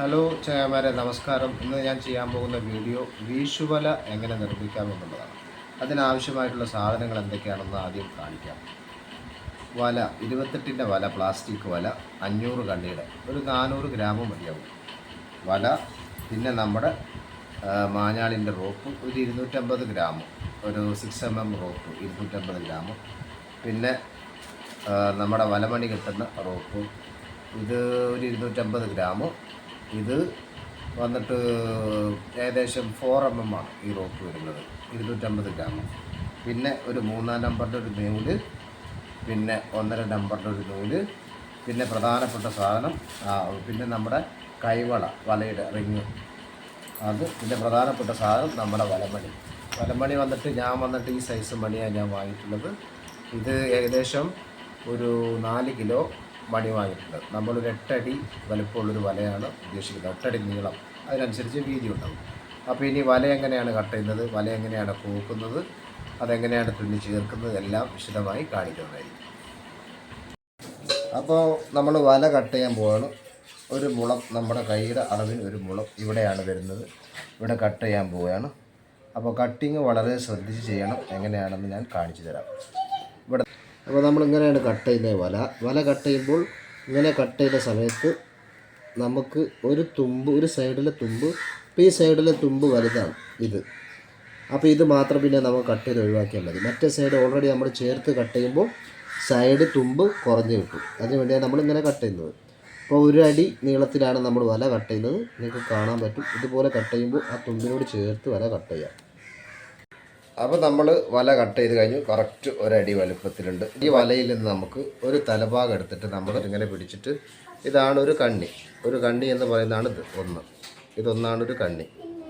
Hello ചങ്ങായിമാരെ, നമസ്കാരം. ഇന്ന് ഞാൻ ചെയ്യാൻ പോകുന്ന വീഡിയോ വീശുവല എങ്ങനെ നിർമ്മിക്കാമെന്നുള്ളതാണ്. അതിനാവശ്യമായിട്ടുള്ള സാധനങ്ങൾ എന്തൊക്കെയാണെന്ന് ആദ്യം കാണിക്കാം. വല 28ൻ്റെ വല, പ്ലാസ്റ്റിക് വല 500 കണ്ണിയുടെ, ഒരു 400 ഗ്രാം മതിയാവും വല. പിന്നെ നമ്മുടെ മാഞ്ഞാളിൻ്റെ റോപ്പ് ഒരു 250 ഗ്രാം, ഒരു 6mm റോപ്പ് 250 ഗ്രാം. പിന്നെ നമ്മുടെ വലമണി കിട്ടുന്ന റോപ്പ് ഇത് ഒരു 250 ഗ്രാം. ഇത് വന്നിട്ട് ഏകദേശം 4mm ആണ് ഈ റോപ്പ് വരുന്നത്, 250 ഗ്രാം. പിന്നെ ഒരു 3-ാം നമ്പറിൻ്റെ ഒരു നൂല്, പിന്നെ 1.5 നമ്പറിൻ്റെ ഒരു നൂല്, പിന്നെ പ്രധാനപ്പെട്ട സാധനം പിന്നെ നമ്മുടെ കൈവള, വലയുടെ റിങ് അത്. പിന്നെ പ്രധാനപ്പെട്ട സാധനം നമ്മുടെ വലമണി വന്നിട്ട് ഞാൻ വന്നിട്ട് ഈ സൈസ് മണിയാണ് ഞാൻ വാങ്ങിയിട്ടുള്ളത്. ഇത് ഏകദേശം ഒരു 4 കിലോ മണി വാങ്ങിയിട്ടുണ്ട്. നമ്മളൊരു 8 അടി വലുപ്പമുള്ളൊരു വലയാണ് ഉദ്ദേശിക്കുന്നത്, 8 അടി നീളം, അതിനനുസരിച്ച് വീതി ഉണ്ടാവും. അപ്പോൾ ഇനി വല എങ്ങനെയാണ് കട്ട് ചെയ്യുന്നത്, വല എങ്ങനെയാണ് കോക്കുന്നത്, അതെങ്ങനെയാണ് തുന്നി ചേർക്കുന്നത്, എല്ലാം വിശദമായി കാണിക്കുന്നതായിരിക്കും. അപ്പോൾ നമ്മൾ വല കട്ട് ചെയ്യാൻ പോവാണ്. ഒരു മുളം, നമ്മുടെ കൈയുടെ അളവിന് ഒരു മുളം ഇവിടെയാണ് വരുന്നത്, ഇവിടെ കട്ട് ചെയ്യാൻ പോവുകയാണ്. അപ്പോൾ കട്ടിങ് വളരെ ശ്രദ്ധിച്ച് ചെയ്യണം. എങ്ങനെയാണെന്ന് ഞാൻ കാണിച്ചു തരാം. ഇവിടെ അപ്പോൾ നമ്മളിങ്ങനെയാണ് കട്ട് ചെയ്യുന്നത്. വല കട്ട് ചെയ്യുമ്പോൾ ഇങ്ങനെ കട്ട് ചെയ്യുന്ന സമയത്ത് നമുക്ക് ഒരു സൈഡിലെ തുമ്പ്, ഇപ്പോൾ ഈ സൈഡിലെ തുമ്പ് വലുതാണ് ഇത്. അപ്പോൾ ഇത് മാത്രം പിന്നെ നമുക്ക് കട്ട് ചെയ്ത് ഒഴിവാക്കിയാൽ മതി. മറ്റേ സൈഡ് ഓൾറെഡി നമ്മൾ ചേർത്ത് കട്ട് ചെയ്യുമ്പോൾ സൈഡ് തുമ്പ് കുറഞ്ഞ് കിട്ടും. അതിന് വേണ്ടിയാണ് നമ്മളിങ്ങനെ കട്ട് ചെയ്യുന്നത്. അപ്പോൾ 1 അടി നീളത്തിലാണ് നമ്മൾ വല കട്ട് ചെയ്യുന്നത്. നിങ്ങൾക്ക് കാണാൻ പറ്റും. ഇതുപോലെ കട്ട് ചെയ്യുമ്പോൾ ആ തുമ്പിനോട് ചേർത്ത് വല കട്ട് ചെയ്യാം. അപ്പോൾ നമ്മൾ വല കട്ട് ചെയ്ത് കഴിഞ്ഞു. കറക്റ്റ് 1 അടി വലുപ്പത്തിലുണ്ട്. ഈ വലയിൽ നിന്ന് നമുക്ക് ഒരു തലഭാഗം എടുത്തിട്ട് നമ്മൾ ഇങ്ങനെ പിടിച്ചിട്ട്, ഇതാണ് ഒരു കണ്ണി എന്ന് പറയുന്നതാണ് ഇതൊന്നാണ് ഒരു കണ്ണി.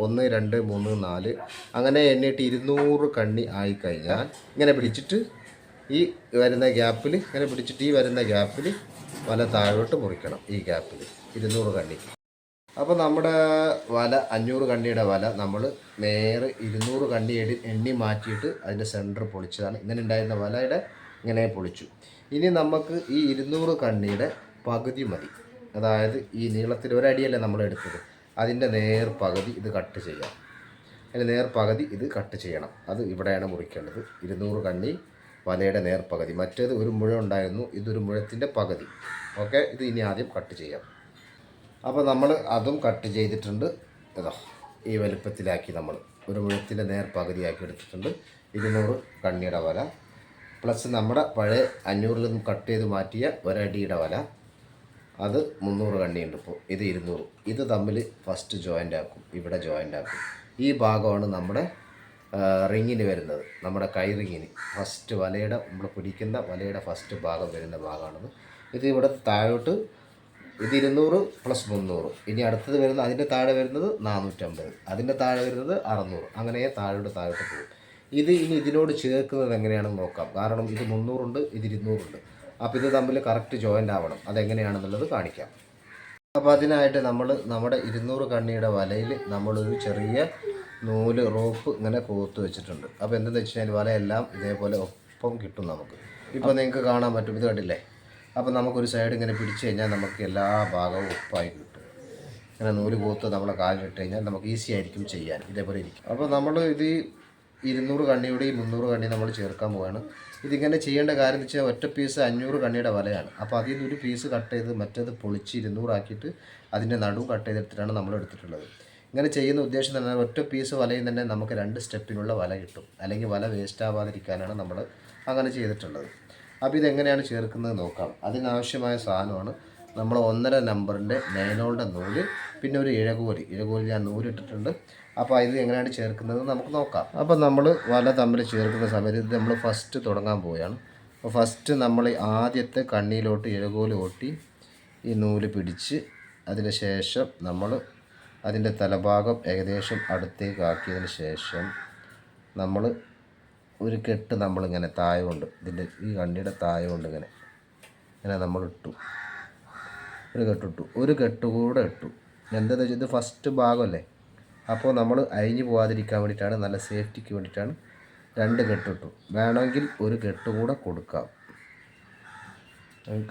1 2 3 4 അങ്ങനെ എണ്ണിയിട്ട് 200 കണ്ണി ആയിക്കഴിഞ്ഞാൽ ഇങ്ങനെ പിടിച്ചിട്ട് ഈ വരുന്ന ഗ്യാപ്പിൽ വല താഴോട്ട് മുറിക്കണം. ഈ ഗ്യാപ്പിൽ 200 കണ്ണി. അപ്പോൾ നമ്മുടെ വല 500 കണ്ണിയുടെ വല നമ്മൾ നേരെ 200 കണ്ണി എണ്ണി മാറ്റിയിട്ട് അതിൻ്റെ സെൻറ്റർ പൊളിച്ചതാണ്. ഇങ്ങനെ ഉണ്ടായിരുന്ന വലയുടെ ഇങ്ങനെ പൊളിച്ചു. ഇനി നമുക്ക് ഈ 200 കണ്ണിയുടെ പകുതി മതി. അതായത് ഈ നീളത്തിൽ 1 അടിയല്ലേ നമ്മൾ എടുത്തത്, അതിൻ്റെ നേർപകുതി ഇത് കട്ട് ചെയ്യാം. ഇത് കട്ട് ചെയ്യണം. അത് ഇവിടെയാണ് മുറിക്കേണ്ടത്. 200 കണ്ണി വലയുടെ നേർപകുതി. മറ്റേത് ഒരു മുഴം ഉണ്ടായിരുന്നു, ഇതൊരു മുഴത്തിൻ്റെ പകുതി. ഓക്കെ, ഇത് ഇനി ആദ്യം കട്ട് ചെയ്യാം. അപ്പോൾ നമ്മൾ അതും കട്ട് ചെയ്തിട്ടുണ്ട്. ഇതാ ഈ വലുപ്പത്തിലാക്കി നമ്മൾ ഒരു മുഴത്തിൻ്റെ നേർപകുതിയാക്കി എടുത്തിട്ടുണ്ട്. 200 കണ്ണിയുടെ വല പ്ലസ് നമ്മുടെ പഴയ 500-ൽ നിന്നും കട്ട് ചെയ്ത് മാറ്റിയ 1 അടിയുടെ വല, അത് 300 കണ്ണിയുണ്ട്. ഇപ്പോൾ ഇത് 200. ഇത് തമ്മിൽ ഫസ്റ്റ് ജോയിൻ്റ് ആക്കും, ഇവിടെ ജോയിൻ്റ് ആക്കും. ഈ ഭാഗമാണ് നമ്മുടെ റിങ്ങിന് വരുന്നത്, നമ്മുടെ കൈ റിങ്ങിന് ഫസ്റ്റ് വലയുടെ, നമ്മൾ പിടിക്കുന്ന വലയുടെ ഫസ്റ്റ് ഭാഗം വരുന്ന ഭാഗമാണത്. ഇത് ഇവിടെ താഴോട്ട്, ഇത് 200 + 300. ഇനി അടുത്തത് വരുന്നത്, അതിൻ്റെ താഴെ വരുന്നത് 450, അതിൻ്റെ താഴെ വരുന്നത് 600. അങ്ങനെ താഴോട്ട് പോകും. ഇത് ഇനി ഇതിനോട് ചേർക്കുന്നത് എങ്ങനെയാണെന്ന് നോക്കാം. കാരണം ഇത് 300 ഉണ്ട്, ഇത് 200 ഉണ്ട്. അപ്പോൾ ഇത് തമ്മിൽ കറക്റ്റ് ജോയിൻ്റ് ആവണം. അതെങ്ങനെയാണെന്നുള്ളത് കാണിക്കാം. അപ്പോൾ അതിനായിട്ട് നമ്മൾ നമ്മുടെ 200 കണ്ണിയുടെ വലയിൽ നമ്മളൊരു ചെറിയ നൂല് റോപ്പ് ഇങ്ങനെ കോർത്ത് വെച്ചിട്ടുണ്ട്. അപ്പോൾ എന്തെന്ന് വെച്ച് കഴിഞ്ഞാൽ വലയെല്ലാം ഇതേപോലെ ഒപ്പം കിട്ടും നമുക്ക്. ഇപ്പോൾ നിങ്ങൾക്ക് കാണാൻ പറ്റും, ഇത് കണ്ടില്ലേ. അപ്പോൾ നമുക്കൊരു സൈഡ് ഇങ്ങനെ പിടിച്ച് കഴിഞ്ഞാൽ നമുക്ക് എല്ലാ ഭാഗവും ഒപ്പായി കിട്ടും. ഇങ്ങനെ നൂല് കോർത്ത് നമ്മളെ കാലിലിട്ട് കഴിഞ്ഞാൽ നമുക്ക് ഈസി ആയിരിക്കും ചെയ്യാൻ. ഇതേപോലെ ഇരിക്കും. അപ്പോൾ നമ്മൾ ഇത് 200 കണ്ണിയുടെയും 300 കണ്ണി നമ്മൾ ചേർക്കാൻ പോവുകയാണ്. ഇതിങ്ങനെ ചെയ്യേണ്ട കാര്യം എന്ന് വെച്ചാൽ ഒറ്റ പീസ് 500 കണ്ണിയുടെ വലയാണ്. അപ്പോൾ അതിൽ നിന്ന് ഒരു പീസ് കട്ട് ചെയ്ത് മറ്റേത് പൊളിച്ച് 200 ആക്കിയിട്ട് അതിൻ്റെ നടുവ് കട്ട് ചെയ്തെടുത്തിട്ടാണ് നമ്മൾ എടുത്തിട്ടുള്ളത്. ഇങ്ങനെ ചെയ്യുന്ന ഉദ്ദേശം തന്നെ ഒറ്റ പീസ് വലയിൽ തന്നെ നമുക്ക് 2 സ്റ്റെപ്പിനുള്ള വല കിട്ടും. അല്ലെങ്കിൽ വല വേസ്റ്റ് ആവാതിരിക്കാനാണ് നമ്മൾ അങ്ങനെ ചെയ്തിട്ടുള്ളത്. അപ്പോൾ ഇതെങ്ങനെയാണ് ചേർക്കുന്നത് നോക്കാം. അതിനാവശ്യമായ സാധനമാണ് നമ്മൾ 1.5 നമ്പറിൻ്റെ നൈലോണിൻ്റെ നൂല്, പിന്നെ ഒരു ഇഴകോലി ഞാൻ നൂലിട്ടിട്ടുണ്ട്. അപ്പോൾ ഇത് എങ്ങനെയാണ് ചേർക്കുന്നത് നമുക്ക് നോക്കാം. അപ്പോൾ നമ്മൾ വല തമ്മിൽ ചേർക്കുന്ന സമയത്ത് ഇത് നമ്മൾ ഫസ്റ്റ് തുടങ്ങാൻ പോവുകയാണ്. അപ്പോൾ ഫസ്റ്റ് നമ്മൾ ആദ്യത്തെ കണ്ണിയിലോട്ട് ഇഴകോലി ഓട്ടി ഈ നൂല് പിടിച്ച്, അതിന് ശേഷം നമ്മൾ അതിൻ്റെ തലഭാഗം ഏകദേശം അടുത്തേക്ക് ആക്കിയതിന് ശേഷം നമ്മൾ ഒരു കെട്ട് നമ്മളിങ്ങനെ താഴെ കൊണ്ട്, ഇതിൻ്റെ ഈ കണ്ണിയുടെ താഴെ കൊണ്ട് ഇങ്ങനെ നമ്മൾ ഇട്ടു. ഒരു കെട്ട് കൂടെ ഇട്ടു. എന്താണെന്ന് വെച്ചാൽ ഇത് ഫസ്റ്റ് ഭാഗമല്ലേ, അപ്പോൾ നമ്മൾ അഴിഞ്ഞു പോകാതിരിക്കാൻ വേണ്ടിയിട്ടാണ്, നല്ല സേഫ്റ്റിക്ക് വേണ്ടിയിട്ടാണ് 2 കെട്ടിട്ടു. വേണമെങ്കിൽ ഒരു കെട്ട് കൂടെ കൊടുക്കാം.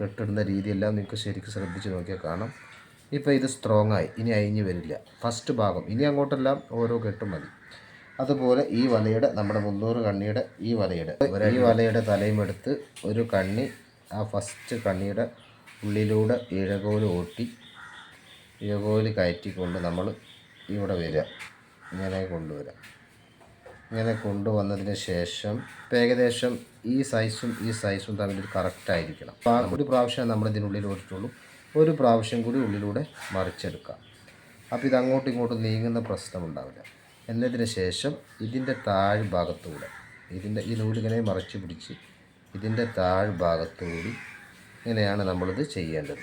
കെട്ടിടുന്ന രീതിയെല്ലാം നിങ്ങൾക്ക് ശരിക്കും ശ്രദ്ധിച്ച് നോക്കിയാൽ കാണാം. ഇപ്പോൾ ഇത് സ്ട്രോങ് ആയി, ഇനി അഴിഞ്ഞ് വരില്ല. ഫസ്റ്റ് ഭാഗം ഇനി അങ്ങോട്ടെല്ലാം ഓരോ കെട്ടും മതി. അതുപോലെ ഈ വലയുടെ നമ്മുടെ 300 കണ്ണിയുടെ ഈ വലയുടെ തലയും എടുത്ത് ഒരു കണ്ണി ആ ഫസ്റ്റ് കണ്ണിയുടെ ഉള്ളിലൂടെ ഇഴകോല് ഓട്ടി ഇഴകോല് കയറ്റിക്കൊണ്ട് നമ്മൾ ഇവിടെ വരിക, ഇങ്ങനെ കൊണ്ടുവരാം. ഇങ്ങനെ കൊണ്ടുവന്നതിന് ശേഷം ഏകദേശം ഈ സൈസും തമ്മിൽ കറക്റ്റായിരിക്കണം. ഒരു പ്രാവശ്യം നമ്മൾ ഇതിനുള്ളിൽ ഓടിയിട്ടുള്ളൂ, ഒരു പ്രാവശ്യം കൂടി ഉള്ളിലൂടെ മറിച്ചെടുക്കാം. അപ്പോൾ ഇത് അങ്ങോട്ടും ഇങ്ങോട്ടും നീങ്ങുന്ന പ്രശ്നമുണ്ടാവില്ല. എന്നതിന് ശേഷം ഇതിൻ്റെ താഴ്ഭാഗത്തൂടെ ഈ നൂലിങ്ങനെ മറിച്ച് പിടിച്ച് ഇതിൻ്റെ താഴ്ഭാഗത്തുകൂടി ഇങ്ങനെയാണ് നമ്മളിത് ചെയ്യേണ്ടത്.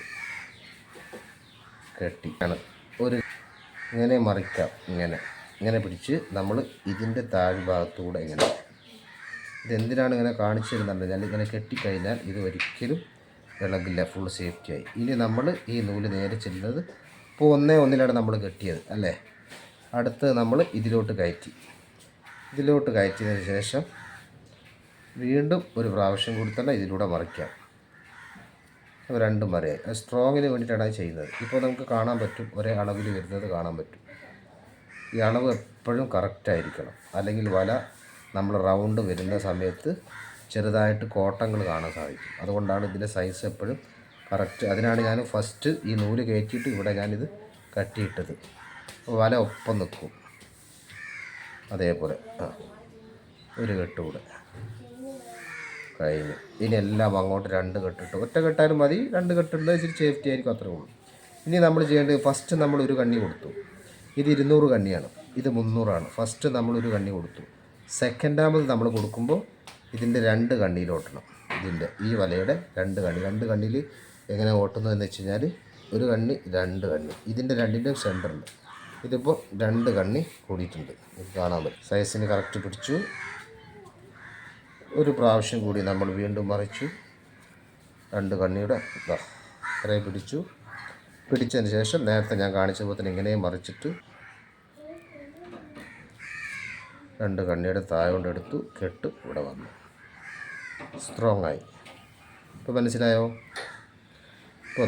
കെട്ടിയാണ് ഇങ്ങനെ മറിക്കാം. ഇങ്ങനെ പിടിച്ച് നമ്മൾ ഇതിൻ്റെ താഴ്ഭാഗത്തൂടെ ഇതെന്തിനാണ് ഇങ്ങനെ കാണിച്ചു തരുന്നുണ്ടെങ്കിൽ ഇങ്ങനെ കെട്ടിക്കഴിഞ്ഞാൽ ഇത് ഒരിക്കലും ഇളകില്ല, ഫുൾ സേഫ്റ്റിയായി. ഇനി നമ്മൾ ഈ നൂല് നേരെ ചെല്ലുന്നത് ഇപ്പോൾ 1-1 നമ്മൾ കെട്ടിയത് അല്ലേ. അടുത്ത് നമ്മൾ ഇതിലോട്ട് കയറ്റിയതിന് ശേഷം വീണ്ടും ഒരു പ്രാവശ്യം കൂടി തന്നെ ഇതിലൂടെ മറിക്കാം. രണ്ടും മറിയായി. സ്ട്രോങ്ങിന് വേണ്ടിയിട്ടാണ് ചെയ്യുന്നത്. ഇപ്പോൾ നമുക്ക് കാണാൻ പറ്റും, ഒരേ അളവിൽ വരുന്നത് കാണാൻ പറ്റും. ഈ അളവ് എപ്പോഴും കറക്റ്റായിരിക്കണം, അല്ലെങ്കിൽ വല നമ്മൾ റൗണ്ട് വരുന്ന സമയത്ത് ചെറുതായിട്ട് കോട്ടങ്ങൾ കാണാൻ സാധിക്കും. അതുകൊണ്ടാണ് ഇതിൻ്റെ സൈസ് എപ്പോഴും കറക്റ്റ്. അതിനാണ് ഞാൻ ഫസ്റ്റ് ഈ നൂല് കയറ്റിയിട്ട് ഇവിടെ ഞാനിത് കട്ടിയിട്ടത്. വല ഒപ്പം നിൽക്കും. അതേപോലെ ഒരു കെട്ടുകൂടെ കഴിഞ്ഞു. ഇനി എല്ലാം അങ്ങോട്ട് 2 കെട്ടിട്ട്, ഒറ്റ കെട്ടാലും മതി, 2 കെട്ടുള്ളത് ഇച്ചിരി സേഫ്റ്റി ആയിരിക്കും, അത്രേ ഉള്ളൂ. ഇനി നമ്മൾ ചെയ്യേണ്ടത് ഫസ്റ്റ് നമ്മൾ ഒരു കണ്ണി കൊടുത്തു. ഇത് 200 കണ്ണിയാണ്, ഇത് 300ആണ്. ഫസ്റ്റ് നമ്മളൊരു കണ്ണി കൊടുത്തു. സെക്കൻഡാമത് നമ്മൾ കൊടുക്കുമ്പോൾ ഇതിൻ്റെ 2 കണ്ണിയിൽ ഓട്ടണം. ഈ വലയുടെ 2 കണ്ണിയിൽ എങ്ങനെ ഓട്ടുന്നതെന്ന് വെച്ച് കഴിഞ്ഞാൽ ഒരു കണ്ണി 2 കണ്ണി ഇതിൻ്റെ രണ്ടിൻ്റെയും സെൻറ്ററിൽ ഇതിപ്പോൾ 2 കണ്ണി കൂടിയിട്ടുണ്ട്. ഇത് കാണാൻ പറ്റും. സൈസിന് കറക്റ്റ് പിടിച്ചു. ഒരു പ്രാവശ്യം കൂടി നമ്മൾ വീണ്ടും മറിച്ചു. 2 കണ്ണിയുടെ ഇത്രയും പിടിച്ചതിന് ശേഷം നേരത്തെ ഞാൻ കാണിച്ച പോലെ തന്നെ ഇങ്ങനെ മറിച്ചിട്ട് 2 കണ്ണിയുടെ താഴെ കൊണ്ടെടുത്തു. കെട്ട് ഇവിടെ വന്നു, സ്ട്രോങ് ആയി. ഇപ്പോൾ മനസ്സിലായോ? ഇപ്പോൾ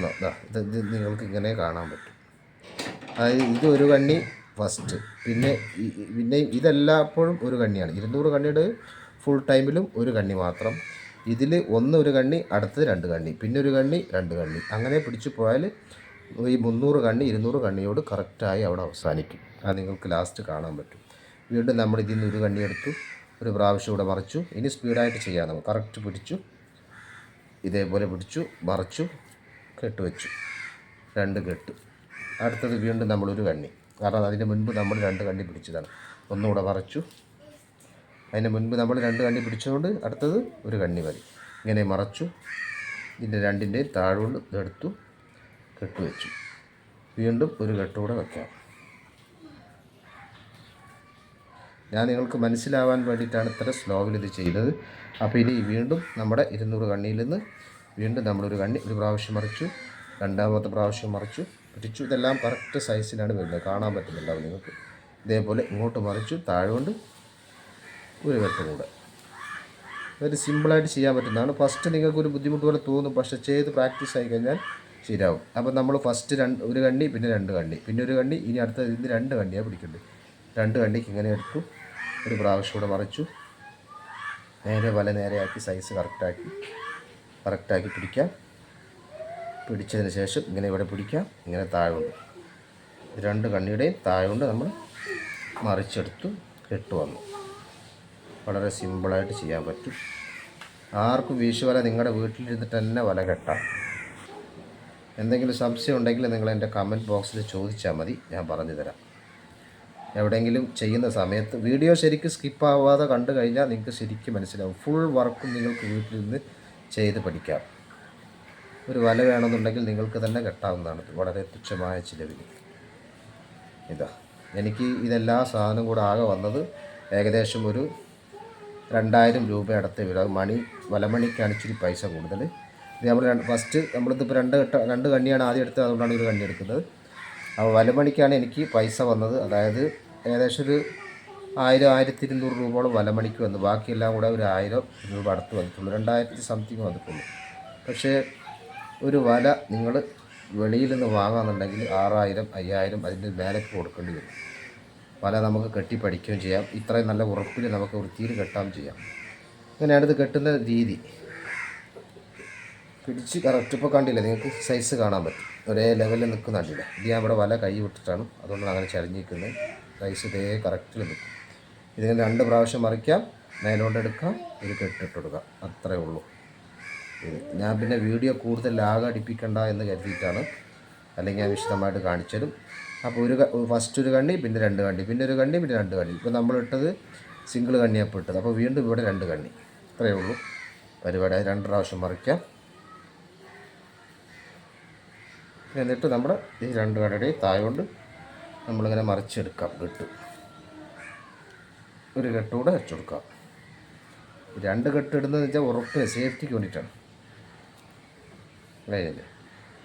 ഇത് നിങ്ങൾക്ക് ഇങ്ങനെ കാണാൻ പറ്റും. അതായത് ഇത് ഒരു കണ്ണി ഫസ്റ്റ്, പിന്നെ ഇതെല്ലായ്പ്പോഴും ഒരു കണ്ണിയാണ്. 200 കണ്ണിയുടെ ഫുൾ ടൈമിലും ഒരു കണ്ണി മാത്രം. ഇതിൽ ഒരു കണ്ണി, അടുത്തത് 2 കണ്ണി, പിന്നെ ഒരു കണ്ണി, 2 കണ്ണി, അങ്ങനെ പിടിച്ചു പോയാൽ ഈ 300 കണ്ണി 200 കണ്ണിയോട് കറക്റ്റായി അവിടെ അവസാനിക്കും. അത് നിങ്ങൾക്ക് ലാസ്റ്റ് കാണാൻ പറ്റും. വീണ്ടും നമ്മൾ ഇതിൽ നിന്ന് ഒരു കണ്ണി എടുത്തു, ഒരു പ്രാവശ്യം ഇവിടെ മറിച്ചു. ഇനി സ്പീഡായിട്ട് ചെയ്യാം. നമ്മൾ കറക്റ്റ് പിടിച്ചു, ഇതേപോലെ പിടിച്ചു, മറിച്ചു, കെട്ട് വെച്ചു, 2 കെട്ട്. അടുത്തത് വീണ്ടും നമ്മളൊരു കണ്ണി, കാരണം അതിന് മുൻപ് നമ്മൾ 2 കണ്ണി പിടിച്ചതാണ്. ഒന്നുകൂടെ മറച്ചു. അതിന് മുൻപ് നമ്മൾ 2 കണ്ണി പിടിച്ചുകൊണ്ട് അടുത്തത് ഒരു കണ്ണി മതി. ഇങ്ങനെ മറച്ചു, ഇതിൻ്റെ രണ്ടിൻ്റെയും താഴോട്ട് ഇതെടുത്തു, കെട്ട് വെച്ചു. വീണ്ടും ഒരു കെട്ടുകൂടെ വയ്ക്കാം. ഞാൻ നിങ്ങൾക്ക് മനസ്സിലാവാൻ വേണ്ടിയിട്ടാണ് ഇത്ര സ്ലോവിൽ ഇത് ചെയ്തത്. അപ്പോൾ ഇനി വീണ്ടും നമ്മുടെ 200 കണ്ണിയിൽ നിന്ന് വീണ്ടും നമ്മളൊരു കണ്ണി ഒരു പ്രാവശ്യം മറിച്ചു, രണ്ടാമത്തെ പ്രാവശ്യം മറിച്ചു, പിടിച്ചു. ഇതെല്ലാം കറക്റ്റ് സൈസിലാണ് വരുന്നത്, കാണാൻ പറ്റുന്നുണ്ടാവും നിങ്ങൾക്ക്. ഇതേപോലെ ഇങ്ങോട്ട് മറിച്ചു, താഴോണ്ട് ഒരു കെട്ട് കൂടെ. ഒരു സിമ്പിളായിട്ട് ചെയ്യാൻ പറ്റുന്നതാണ്. ഫസ്റ്റ് നിങ്ങൾക്കൊരു ബുദ്ധിമുട്ട് പോലെ തോന്നും, പക്ഷേ ചെയ്ത് പ്രാക്ടീസ് ആയി കഴിഞ്ഞാൽ ശരിയാവും. അപ്പോൾ നമ്മൾ ഫസ്റ്റ് ഒരു കണ്ണി, പിന്നെ 2 കണ്ണി, പിന്നെ ഒരു കണ്ണി, ഇനി അടുത്ത ഇതിന് 2 കണ്ണിയാണ് പിടിക്കേണ്ടത്. 2 കണ്ണിക്ക് ഇങ്ങനെ എടുത്തു, ഒരു പ്രാവശ്യം കൂടെ മറിച്ചു, നേരെ വല നേരെയാക്കി സൈസ് കറക്റ്റാക്കി പിടിക്കാം. പിടിച്ചതിന് ശേഷം ഇങ്ങനെ ഇവിടെ പിടിക്കാം, ഇങ്ങനെ താഴോണ്ട് 2 കണ്ണിയുടെയും താഴോണ്ട് നമ്മൾ മറിച്ചെടുത്തു, കെട്ട് വന്നു. വളരെ സിമ്പിളായിട്ട് ചെയ്യാൻ പറ്റും. ആർക്കും വീശുവല നിങ്ങളുടെ വീട്ടിലിരുന്നിട്ട് തന്നെ വല കെട്ടാം. എന്തെങ്കിലും സംശയം ഉണ്ടെങ്കിൽ നിങ്ങൾ എൻ്റെ കമൻറ്റ് ബോക്സിൽ ചോദിച്ചാൽ മതി, ഞാൻ പറഞ്ഞു തരാം. എവിടെയെങ്കിലും ചെയ്യുന്ന സമയത്ത് വീഡിയോ ശരിക്കും സ്കിപ്പാവാതെ കണ്ടു കഴിഞ്ഞാൽ നിങ്ങൾക്ക് ശരിക്കും മനസ്സിലാവും. ഫുൾ വർക്കും നിങ്ങൾക്ക് വീട്ടിലിരുന്ന് ചെയ്ത് പഠിക്കാം. ഒരു വല വേണമെന്നുണ്ടെങ്കിൽ നിങ്ങൾക്ക് തന്നെ കെട്ടാവുന്നതാണ്, വളരെ തുച്ഛമായ ചിലവിൽ. എനിക്ക് ഇതെല്ലാ സാധനം കൂടെ ആകെ വന്നത് ഏകദേശം ഒരു 2000 രൂപ അടുത്ത് വരും. വലമണിക്കാണ് ഇച്ചിരി പൈസ കൂടുതൽ. ഇത് നമ്മൾ ഫസ്റ്റ് നമ്മളിതിപ്പോൾ 2 കണ്ണിയാണ് ആദ്യം എടുത്തത്, അതുകൊണ്ടാണ് ഒരു കണ്ണി എടുക്കുന്നത്. അപ്പോൾ വലമണിക്കാണ് എനിക്ക് പൈസ വന്നത്. അതായത് ഏകദേശം ഒരു 1000-1200 രൂപയോളം വലമണിക്ക് വന്നു. ബാക്കിയെല്ലാം കൂടെ ഒരു 1000 രൂപ അടുത്ത് വന്നിട്ടുള്ളൂ, 2000 സംതിങ് വന്നിട്ടുള്ളൂ. പക്ഷേ ഒരു വല നിങ്ങൾ വെളിയിൽ നിന്ന് വാങ്ങാമെന്നുണ്ടെങ്കിൽ 6000 5000 അതിൻ്റെ മേലേക്ക് കൊടുക്കേണ്ടി വരും. വല നമുക്ക് കെട്ടി പഠിക്കുകയും ചെയ്യാം. ഇത്രയും നല്ല ഉറപ്പിൽ നമുക്ക് വൃത്തിയിൽ കെട്ടാൻ ചെയ്യാം. അങ്ങനെയാണ് ഇത് കെട്ടുന്ന രീതി. പിടിച്ച് കറക്റ്റ് ഇപ്പോൾ കണ്ടില്ല, നിങ്ങൾക്ക് സൈസ് കാണാൻ പറ്റും. ഒരേ ലെവലിൽ നിൽക്കുന്നുണ്ടില്ല. ഇത് ഞാൻ ഇവിടെ വല കൈ വിട്ടിട്ടാണ്, അതുകൊണ്ടാണ് അങ്ങനെ ചരിഞ്ഞിരിക്കുന്നത്. സൈസ് ഇതേ കറക്റ്റിൽ നിൽക്കും. ഇതിങ്ങനെ 2 പ്രാവശ്യം മറിക്കാം, മേലോട്ടെടുക്കാം, ഒരു കെട്ടിട്ട് കൊടുക്കാം. അത്രേ ഉള്ളൂ. ഇത് ഞാൻ പിന്നെ വീഡിയോ കൂടുതൽ ലാഗടിപ്പിക്കണ്ട എന്ന് കരുതിയിട്ടാണ്, അല്ലെങ്കിൽ ഞാൻ വിശദമായിട്ട് കാണിച്ചതും. അപ്പോൾ ഫസ്റ്റ് ഒരു കണ്ണി, പിന്നെ 2 കണ്ണി, പിന്നെ ഒരു കണ്ണി, പിന്നെ 2 കണ്ണി. ഇപ്പോൾ നമ്മളിട്ടത് സിംഗിൾ കണ്ണിയപ്പോൾ ഇട്ടത്. അപ്പോൾ വീണ്ടും ഇവിടെ 2 കണ്ണി. ഇത്രയേ ഉള്ളൂ പരിപാടി. 2 പ്രാവശ്യം മറിക്കാം. എന്നിട്ട് നമ്മുടെ ഈ 2 കടയുടെ താഴോണ്ട് നമ്മളിങ്ങനെ മറിച്ചെടുക്കാം. ഒരു കെട്ടുകൂടെ വെച്ച് കൊടുക്കാം. 2 കെട്ടിടുന്നതെന്ന് വെച്ചാൽ ഉറപ്പിന് സേഫ്റ്റിക്ക് വേണ്ടിയിട്ടാണ്. കഴിഞ്ഞില്ലേ?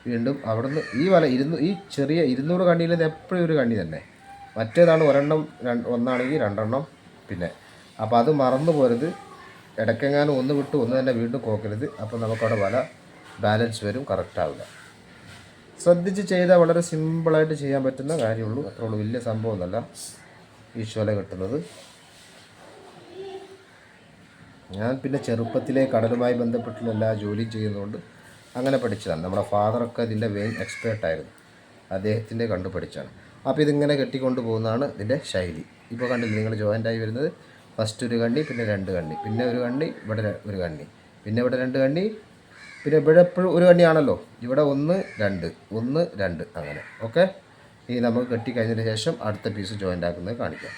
വീണ്ടും അവിടുന്ന് ഈ വല ഈ ചെറിയ 200 കണ്ണിയിൽ നിന്ന് എപ്പോഴും ഒരു കണ്ണി തന്നെ. മറ്റേതാണ് ഒന്നാണെങ്കിൽ 2 എണ്ണം. പിന്നെ അപ്പോൾ അത് മറന്നു പോരുത്. ഇടയ്ക്കെങ്ങാനും ഒന്ന് വിട്ട് ഒന്ന് തന്നെ വീണ്ടും കോക്കരുത്. അപ്പോൾ നമുക്കവിടെ വല ബാലൻസ് വരും, കറക്റ്റാവില്ല. ശ്രദ്ധിച്ച് ചെയ്താൽ വളരെ സിമ്പിളായിട്ട് ചെയ്യാൻ പറ്റുന്ന കാര്യമുള്ളൂ. അത്രയുള്ളൂ, വലിയ സംഭവമൊന്നുമല്ല ഈ ശോല കെട്ടുന്നത്. ഞാൻ പിന്നെ ചെറുപ്പത്തിലെ കടലുമായി ബന്ധപ്പെട്ടുള്ള എല്ലാ ജോലിയും ചെയ്യുന്നതുകൊണ്ട് അങ്ങനെ പഠിച്ചതാണ്. നമ്മുടെ ഫാദറൊക്കെ ഇതിൻ്റെ മെയിൻ എക്സ്പേർട്ടായിരുന്നു. അദ്ദേഹത്തിൻ്റെ കണ്ടു പഠിച്ചാണ്. അപ്പോൾ ഇതിങ്ങനെ കെട്ടിക്കൊണ്ട് പോകുന്നതാണ് ഇതിൻ്റെ ശൈലി. ഇപ്പോൾ കണ്ടില്ല നിങ്ങൾ ജോയിൻ്റായി വരുന്നത്. ഫസ്റ്റ് ഒരു കണ്ണി, പിന്നെ 2 കണ്ണി, പിന്നെ ഒരു കണ്ണി, ഇവിടെ ഒരു കണ്ണി, പിന്നെ ഇവിടെ 2 കണ്ണി, പിന്നെ ഇവിടെ എപ്പോഴും ഒരു കണ്ണിയാണല്ലോ. ഇവിടെ 1 2 1 2 അങ്ങനെ. ഓക്കെ, ഇനി നമുക്ക് കെട്ടി കഴിഞ്ഞതിന് ശേഷം അടുത്ത പീസ് ജോയിൻ്റ് ആക്കുന്നത് കാണിക്കാം.